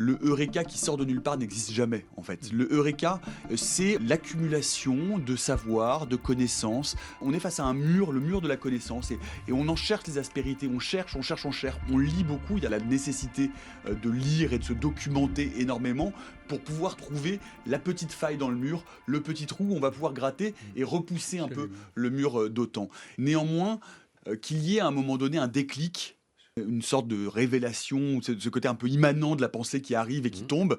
le eureka qui sort de nulle part n'existe jamais, en fait. Le eureka, c'est l'accumulation de savoir, de connaissances. On est face à un mur, le mur de la connaissance, et on en cherche les aspérités. On cherche. On lit beaucoup. Il y a la nécessité de lire et de se documenter énormément pour pouvoir trouver la petite faille dans le mur, le petit trou où on va pouvoir gratter et repousser un peu le mur d'autant. Néanmoins, qu'il y ait à un moment donné un déclic, une sorte de révélation, ce côté un peu immanent de la pensée qui arrive et qui tombe,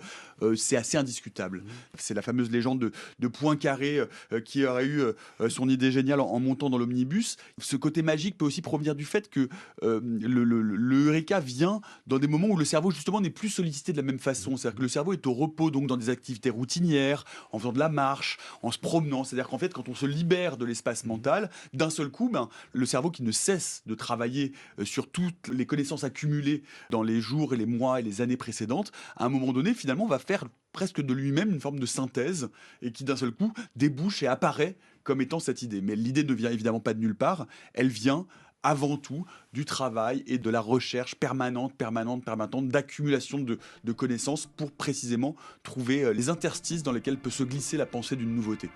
c'est assez indiscutable. C'est la fameuse légende de Poincaré qui aurait eu son idée géniale en montant dans l'omnibus. Ce côté magique peut aussi provenir du fait que le eureka vient dans des moments où le cerveau justement n'est plus sollicité de la même façon. C'est-à-dire que le cerveau est au repos, donc dans des activités routinières, en faisant de la marche, en se promenant. C'est-à-dire qu'en fait, quand on se libère de l'espace mental, d'un seul coup, le cerveau qui ne cesse de travailler sur toutes les connaissances accumulées dans les jours et les mois et les années précédentes, à un moment donné, finalement, va faire presque de lui-même une forme de synthèse et qui, d'un seul coup, débouche et apparaît comme étant cette idée. Mais l'idée ne vient évidemment pas de nulle part, elle vient avant tout du travail et de la recherche permanente, d'accumulation de connaissances pour précisément trouver les interstices dans lesquels peut se glisser la pensée d'une nouveauté.